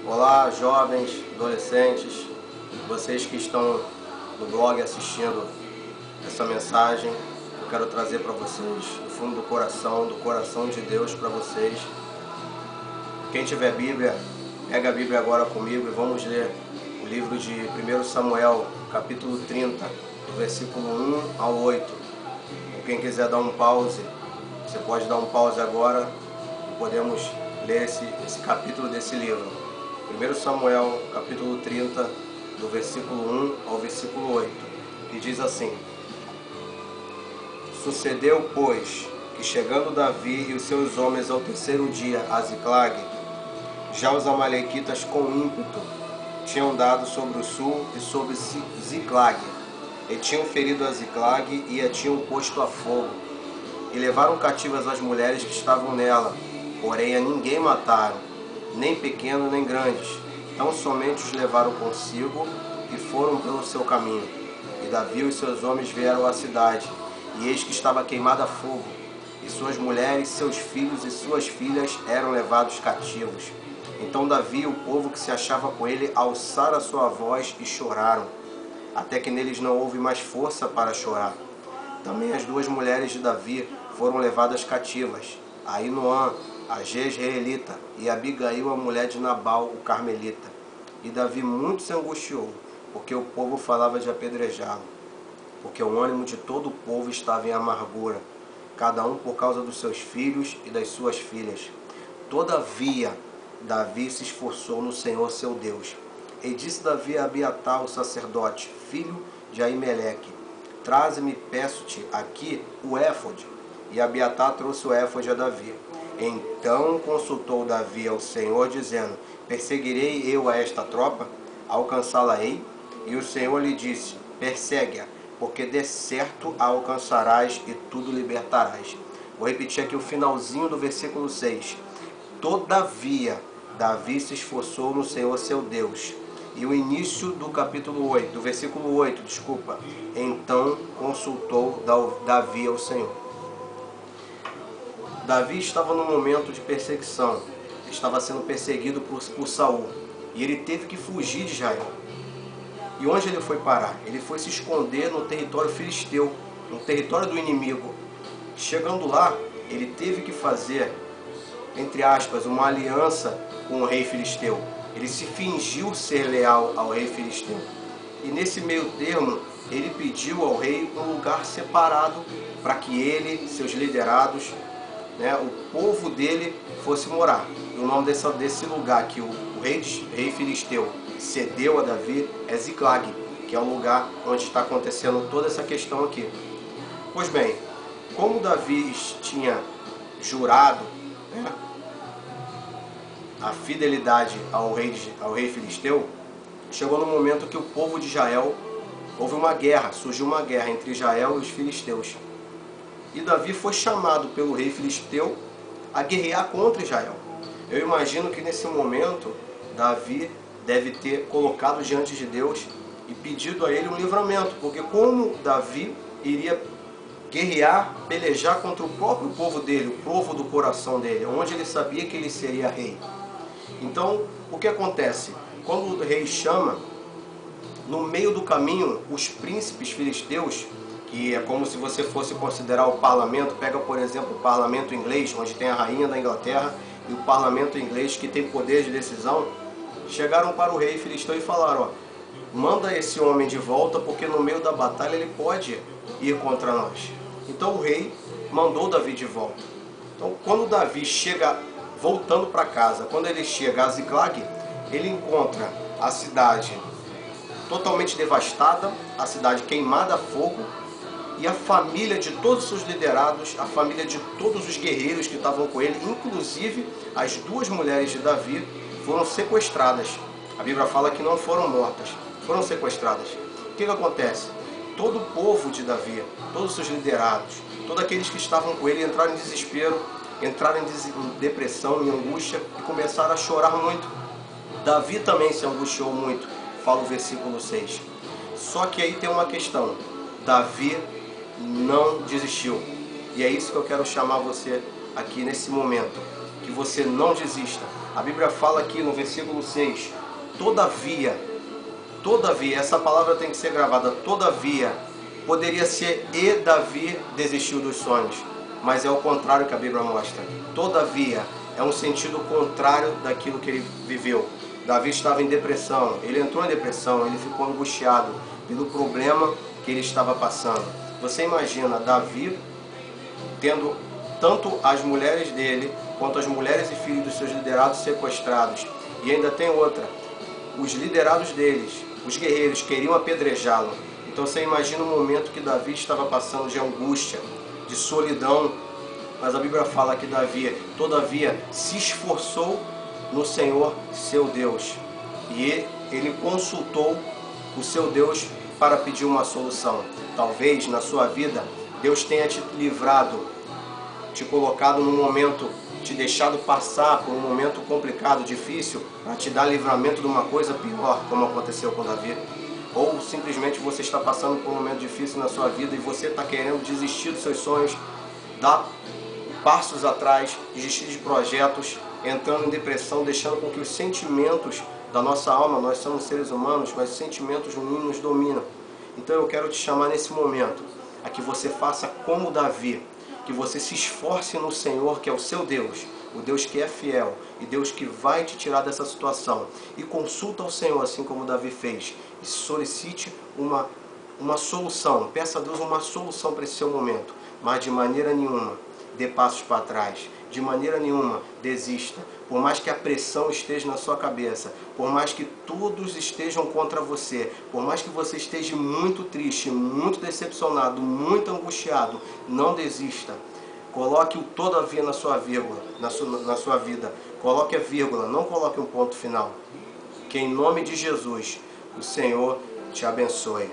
Olá, jovens, adolescentes, vocês que estão no blog assistindo essa mensagem, eu quero trazer para vocês, do fundo do coração de Deus para vocês. Quem tiver Bíblia, pega a Bíblia agora comigo e vamos ler o livro de 1 Samuel, capítulo 30, do versículo 1 ao 8. Quem quiser dar um pause, você pode dar um pause agora e podemos ler esse capítulo desse livro. 1 Samuel, capítulo 30, do versículo 1 ao versículo 8, que diz assim: Sucedeu, pois, que chegando Davi e os seus homens ao terceiro dia a Ziclag, já os amalequitas com ímpeto tinham dado sobre o sul e sobre Ziclag, e tinham ferido a Ziclag e a tinham posto a fogo, e levaram cativas as mulheres que estavam nela, porém a ninguém mataram, nem pequeno nem grandes, tão somente os levaram consigo e foram pelo seu caminho. E Davi e os seus homens vieram à cidade, e eis que estava queimada a fogo, e suas mulheres, seus filhos e suas filhas eram levados cativos. Então Davi e o povo que se achava com ele alçaram a sua voz e choraram, até que neles não houve mais força para chorar. Também as duas mulheres de Davi foram levadas cativas, Ahinoam, a Jezreelita, e Abigail, a mulher de Nabal, o Carmelita. E Davi muito se angustiou, porque o povo falava de apedrejá-lo, porque o ânimo de todo o povo estava em amargura, cada um por causa dos seus filhos e das suas filhas. Todavia, Davi se esforçou no Senhor seu Deus. E disse Davi a Abiatar, o sacerdote, filho de Aimeleque: Traze-me, peço-te, aqui o éfode. E Abiatar trouxe o éfode a Davi. Então consultou Davi ao Senhor, dizendo: Perseguirei eu a esta tropa? Alcançá-la-ei? E o Senhor lhe disse: Persegue-a, porque de certo a alcançarás e tudo libertarás. Vou repetir aqui o finalzinho do versículo 6. Todavia, Davi se esforçou no Senhor seu Deus. E o início do capítulo 8, do versículo 8, desculpa. Então consultou Davi ao Senhor. Davi estava num momento de perseguição, estava sendo perseguido por Saul, e ele teve que fugir de Israel. E onde ele foi parar? Ele foi se esconder no território filisteu, no território do inimigo. Chegando lá, ele teve que fazer, entre aspas, uma aliança com o rei filisteu. Ele se fingiu ser leal ao rei filisteu. E nesse meio termo, ele pediu ao rei um lugar separado para que ele, seus liderados, o povo dele fosse morar. E o nome desse lugar que o rei filisteu cedeu a Davi é Ziclag, que é o lugar onde está acontecendo toda essa questão aqui. Pois bem, como Davi tinha jurado a fidelidade ao rei filisteu, chegou no momento que o povo de Israel, surgiu uma guerra entre Israel e os filisteus. E Davi foi chamado pelo rei filisteu a guerrear contra Israel. Eu imagino que nesse momento Davi deve ter colocado diante de Deus e pedido a ele um livramento, porque como Davi iria guerrear, pelejar contra o próprio povo dele, o povo do coração dele, onde ele sabia que ele seria rei. Então, o que acontece? Quando o rei chama, no meio do caminho, os príncipes filisteus, que é como se você fosse considerar o parlamento, pega por exemplo o parlamento inglês, onde tem a rainha da Inglaterra, e o parlamento inglês que tem poder de decisão, chegaram para o rei filisteu e falaram: manda esse homem de volta, porque no meio da batalha ele pode ir contra nós. Então o rei mandou Davi de volta. Então quando Davi chega voltando para casa, quando ele chega a Ziclag, ele encontra a cidade totalmente devastada, a cidade queimada a fogo, e a família de todos os seus liderados, a família de todos os guerreiros que estavam com ele, inclusive as duas mulheres de Davi, foram sequestradas. A Bíblia fala que não foram mortas, foram sequestradas. O que acontece? Todo o povo de Davi, todos os seus liderados, todos aqueles que estavam com ele entraram em desespero, entraram em depressão, em angústia e começaram a chorar muito. Davi também se angustiou muito, fala o versículo 6. Só que aí tem uma questão: Davi não desistiu. E é isso que eu quero chamar você aqui nesse momento, que você não desista. A Bíblia fala aqui no versículo 6, todavia, essa palavra tem que ser gravada, todavia, poderia ser e Davi desistiu dos sonhos, mas é o contrário que a Bíblia mostra. Todavia, é um sentido contrário daquilo que ele viveu. Davi estava em depressão, ele entrou em depressão, ele ficou angustiado pelo problema que ele estava passando. Você imagina Davi tendo tanto as mulheres dele, quanto as mulheres e filhos dos seus liderados sequestrados. E ainda tem outra, os liderados deles, os guerreiros, queriam apedrejá-lo. Então você imagina o momento que Davi estava passando de angústia, de solidão. Mas a Bíblia fala que Davi, todavia, se esforçou no Senhor, seu Deus. E ele consultou o seu Deus para pedir uma solução. Talvez na sua vida, Deus tenha te livrado, te colocado num momento, te deixado passar por um momento complicado, difícil, para te dar livramento de uma coisa pior, como aconteceu com Davi. Ou simplesmente você está passando por um momento difícil na sua vida e você está querendo desistir dos seus sonhos, dar passos atrás, desistir de projetos, entrando em depressão, deixando com que os sentimentos da nossa alma, nós somos seres humanos, mas os sentimentos ruins nos dominam. Então eu quero te chamar nesse momento, a que você faça como Davi, que você se esforce no Senhor, que é o seu Deus, o Deus que é fiel e Deus que vai te tirar dessa situação. E consulta ao Senhor, assim como Davi fez, e solicite uma solução, peça a Deus uma solução para esse seu momento, mas de maneira nenhuma dê passos para trás, de maneira nenhuma desista. Por mais que a pressão esteja na sua cabeça, por mais que todos estejam contra você, por mais que você esteja muito triste, muito decepcionado, muito angustiado, não desista. Coloque o todavia na sua vírgula, na sua vida. Coloque a vírgula, não coloque um ponto final. Que em nome de Jesus, o Senhor te abençoe.